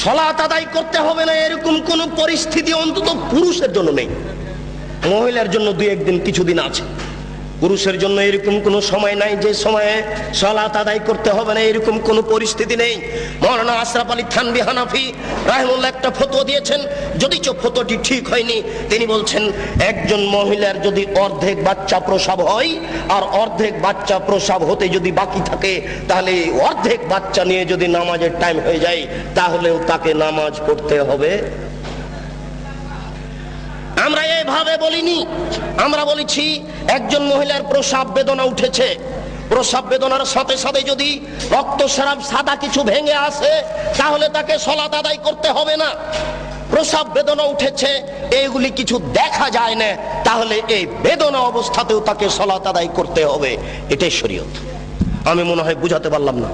সালাত আদায় করতে হবে না এরকম কোন পরিস্থিতি অন্তত পুরুষের জন্য নেই। মহিলার জন্য দুই একদিন কিছুদিন আছে, পুরুষের জন্য এরকম কোনো সময় নাই যে সময়ে সালাত আদায় করতে হবে না, এরকম কোনো পরিস্থিতি নেই। মাওলানা আশরাফ আলী থানভী হানাফি রাহিমাহুল্লাহ একটা ফতোয়া দিয়েছেন, যদিও ফতোয়াটি ঠিক হয়নি। তিনি বলছেন একজন মহিলার যদি অর্ধেক বাচ্চা প্রসব হয় আর অর্ধেক বাচ্চা প্রসব হতে যদি বাকি থাকে, তাহলে অর্ধেক বাচ্চা নিয়ে যদি নামাজের টাইম হয়ে যায় তাহলেও তাকে নামাজ পড়তে হবে। আমরা এইভাবে বলিনি, আমরা বলেছি একজন মহিলার প্রসব বেদনা উঠেছে, প্রসব বেদনার সাথে সাথে যদি রক্তস্রাব সাদা কিছু ভেঙে আসে তাহলে তাকে সালাত আদায় করতে হবে না। প্রসব বেদনা উঠেছে এইগুলি কিছু দেখা যায় না, তাহলে এই বেদনা অবস্থাতেও তাকে সালাত আদায় করতে হবে। এটাই শরীয়ত। আমি মনে হয় বুঝাতে পারলাম না।